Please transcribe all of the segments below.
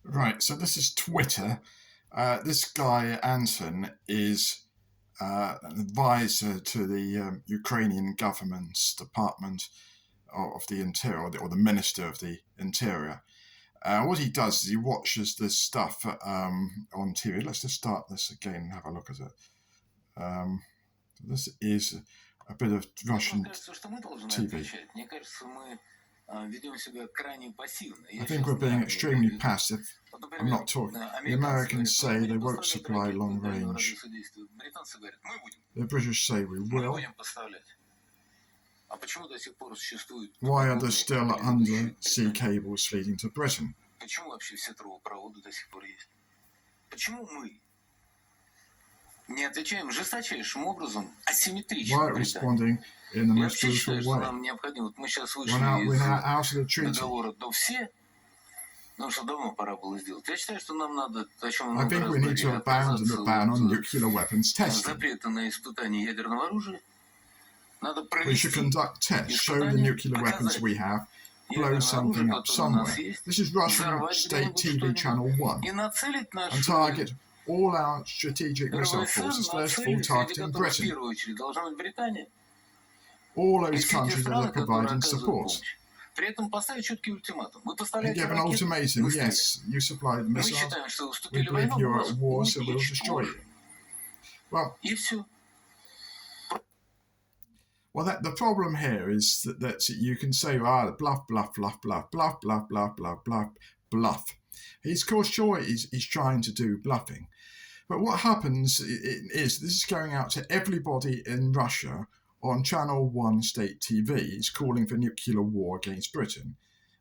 Right, so this is Twitter. This guy, Anton, is an advisor to the Ukrainian government's Department of the Interior, or the Minister of the Interior. What he does is he watches this stuff on TV. Let's just start this again and have a look at it. This is a bit of Russian TV. I think we're being extremely passive. I'm not talking. The Americans say they won't supply long range. The British say we will. Why are there still undersea cables leading to Britain? Why responding in the most brutal way? We're now out of the treaty. I think we need to abandon the ban on nuclear weapons testing. We should conduct tests, show the nuclear weapons we have, blow something up somewhere. This is Russian state TV channel 1. And target all our strategic missile forces, first of all targeting Britain. All those countries that are providing support. And give an ultimatum, yes, you supplied missiles, we believe you're at war, so we'll destroy you. Well, the problem here is that you can say, bluff, bluff, bluff, bluff, bluff, bluff, bluff, bluff, bluff, bluff. He's, of course, sure he's trying to do bluffing. But what happens is this is going out to everybody in Russia on Channel 1 state TV. He's calling for nuclear war against Britain,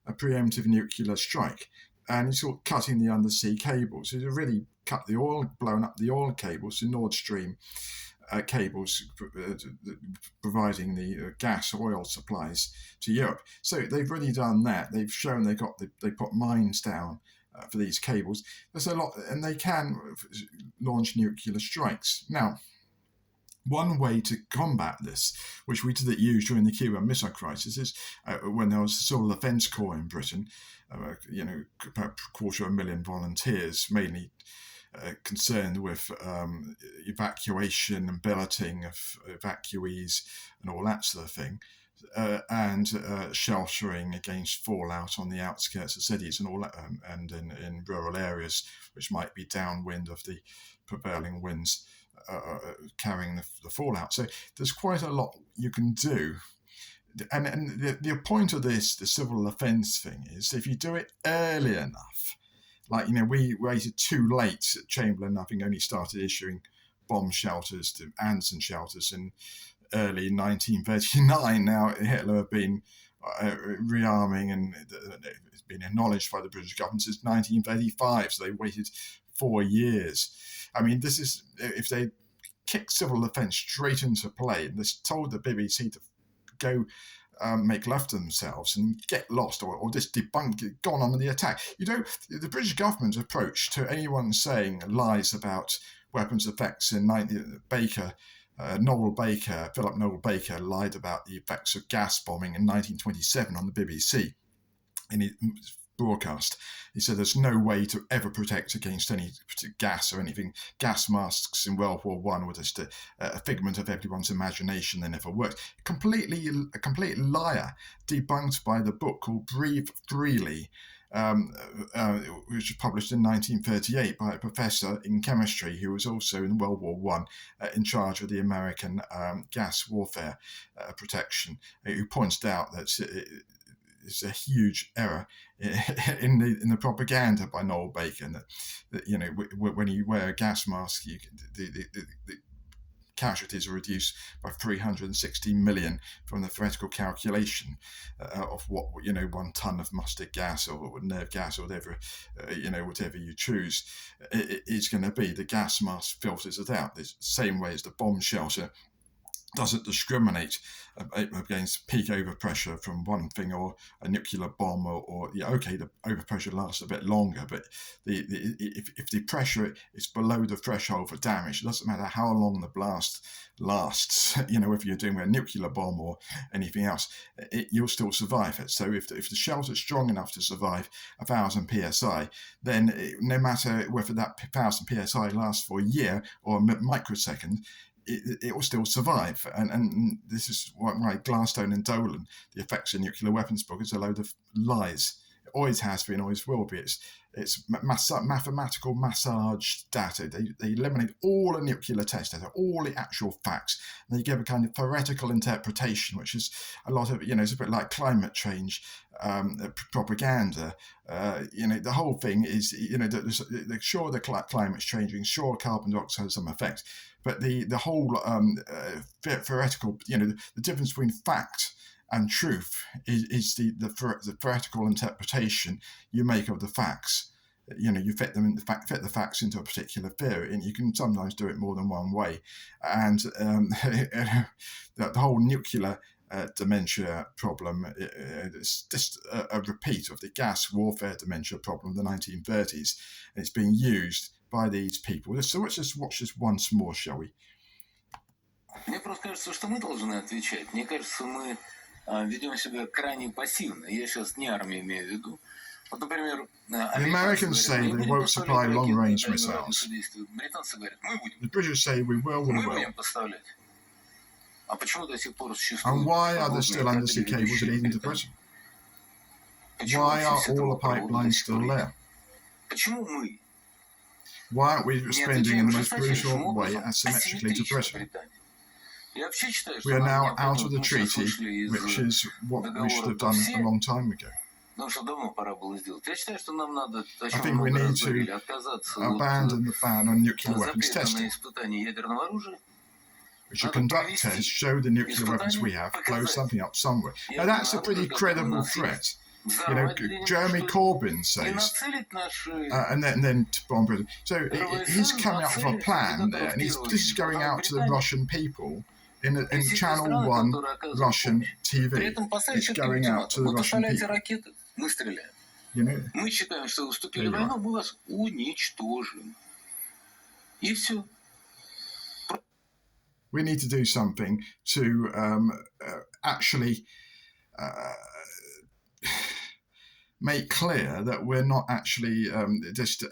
a preemptive nuclear strike. And he's sort of cutting the undersea cables. He's really cut the oil, blown up the oil cables, the Nord Stream cables providing the gas oil supplies to Europe. So they've really done that. They've shown they put mines down for these cables. There's a lot, and they can launch nuclear strikes. Now, one way to combat this, which we did use during the Cuban Missile Crisis, is when there was the Civil Defence Corps in Britain, about 250,000 volunteers, mainly concerned with evacuation and billeting of evacuees and all that sort of thing, and sheltering against fallout on the outskirts of cities and all that, and in rural areas which might be downwind of the prevailing winds carrying the fallout. So there's quite a lot you can do. And the point of this, the civil defence thing, is if you do it early enough, like, we waited too late. Chamberlain, I think, only started issuing bomb shelters to Anderson shelters in early 1939. Now, Hitler had been rearming, and it's been acknowledged by the British government since 1935, so they waited 4 years. I mean, this is, if they kicked civil defence straight into play and they told the BBC to go make left of themselves and get lost or just debunked, gone on with the attack. The British government's approach to anyone saying lies about weapons effects in Philip Noel Baker lied about the effects of gas bombing in 1927 on the BBC in his broadcast. He said there's no way to ever protect against any gas or anything. Gas masks in World War I were just a figment of everyone's imagination. They never worked. A complete liar, debunked by the book called Breathe Freely, which was published in 1938 by a professor in chemistry who was also in World War I in charge of the American gas warfare protection, who points out that it's a huge error in the propaganda by Noel Baker, that when you wear a gas mask, the casualties are reduced by 360 million from the theoretical calculation of what 1 ton of mustard gas or nerve gas or whatever whatever you choose is going to be. The gas mask filters it out the same way as the bomb shelter doesn't discriminate against peak overpressure from one thing or a nuclear bomb or yeah, okay, the overpressure lasts a bit longer, but if the pressure is below the threshold for damage, it doesn't matter how long the blast lasts, if you're doing a nuclear bomb or anything else, you'll still survive it. So if the shells are strong enough to survive 1,000 psi, then no matter whether that 1,000 psi lasts for a year or a microsecond, it will still survive. And this is why Gladstone and Dolan, The Effects of Nuclear Weapons book, is a load of lies. It always has been, always will be. It's mathematical massage data. They eliminate all the nuclear test data, all the actual facts. And they give a kind of theoretical interpretation, which is a lot of, it's a bit like climate change propaganda. The whole thing is, sure, the climate's changing, sure, carbon dioxide has some effect, but the whole theoretical, the difference between fact and truth is the theoretical interpretation you make of the facts. You fit the facts into a particular theory, and you can sometimes do it more than one way. And the whole nuclear dementia problem is just a repeat of the gas warfare dementia problem of the 1930s. And it's being used by these people. So let's just watch this once more, shall we? Мне просто кажется, что мы должны отвечать. Мне кажется, мы ведем себя крайне пассивно. Я сейчас не армию имею в виду. Вот, например, the Americans say they won't supply long-range missiles. Британцы говорят, мы будем. The British say we will. Мы будем поставлять. А почему до сих пор существует? And why are there still undersea cables leading to Britain? Why are all the pipelines still there? Почему мы? Why aren't we responding in the most brutal way asymmetrically to Britain? We are now out of the treaty, which is what we should have done a long time ago. I think we need to abandon the ban on nuclear weapons testing. We should conduct tests, show the nuclear weapons we have, blow something up somewhere. Now that's a pretty credible threat. Jeremy Corbyn says, and then to bomb Britain. So he's coming up with a plan there, and this is going out to the Russian people in Channel 1 Russian TV. It's going out to the Russian people. Мы считаем, что вы вступили в войну, мы вас уничтожим. И все. We need to do something to actually make clear that we're not actually just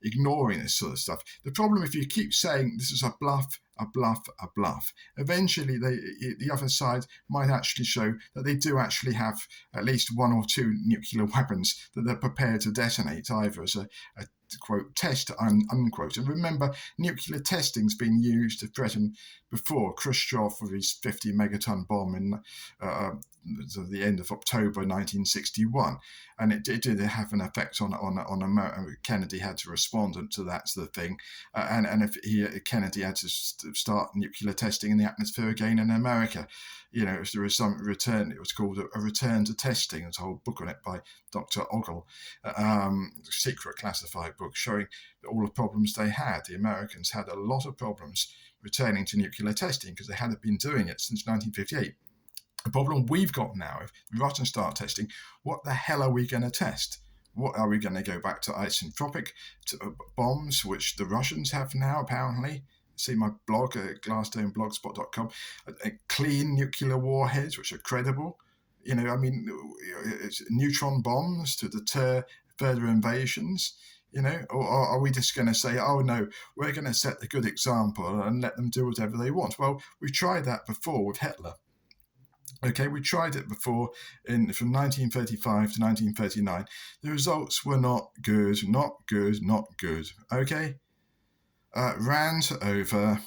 ignoring this sort of stuff. The problem, if you keep saying this is a bluff, eventually the other side might actually show that they do actually have at least one or two nuclear weapons that they're prepared to detonate, either as a quote test unquote. And remember, nuclear testing's been used to threaten before. Khrushchev with his 50 megaton bomb in the end of October 1961, and it did have an effect on America. Kennedy had to respond to that sort of thing, and if Kennedy had to start nuclear testing in the atmosphere again in America. If there was some return, it was called a return to testing. There's a whole book on it by Dr. Ogle, secret classified book showing all the problems they had. The Americans had a lot of problems returning to nuclear testing because they hadn't been doing it since 1958. The problem we've got now, if the Russians start testing, what the hell are we going to test? What are we going to go back to isentropic bombs, which the Russians have now apparently? See my blog at gladstoneblogspot.com. Clean nuclear warheads, which are credible. It's neutron bombs to deter further invasions. Or are we just going to say, oh no, we're going to set the good example and let them do whatever they want? Well, we've tried that before with Hitler. Okay, we tried it before from 1935 to 1939. The results were not good. Okay? Rant over.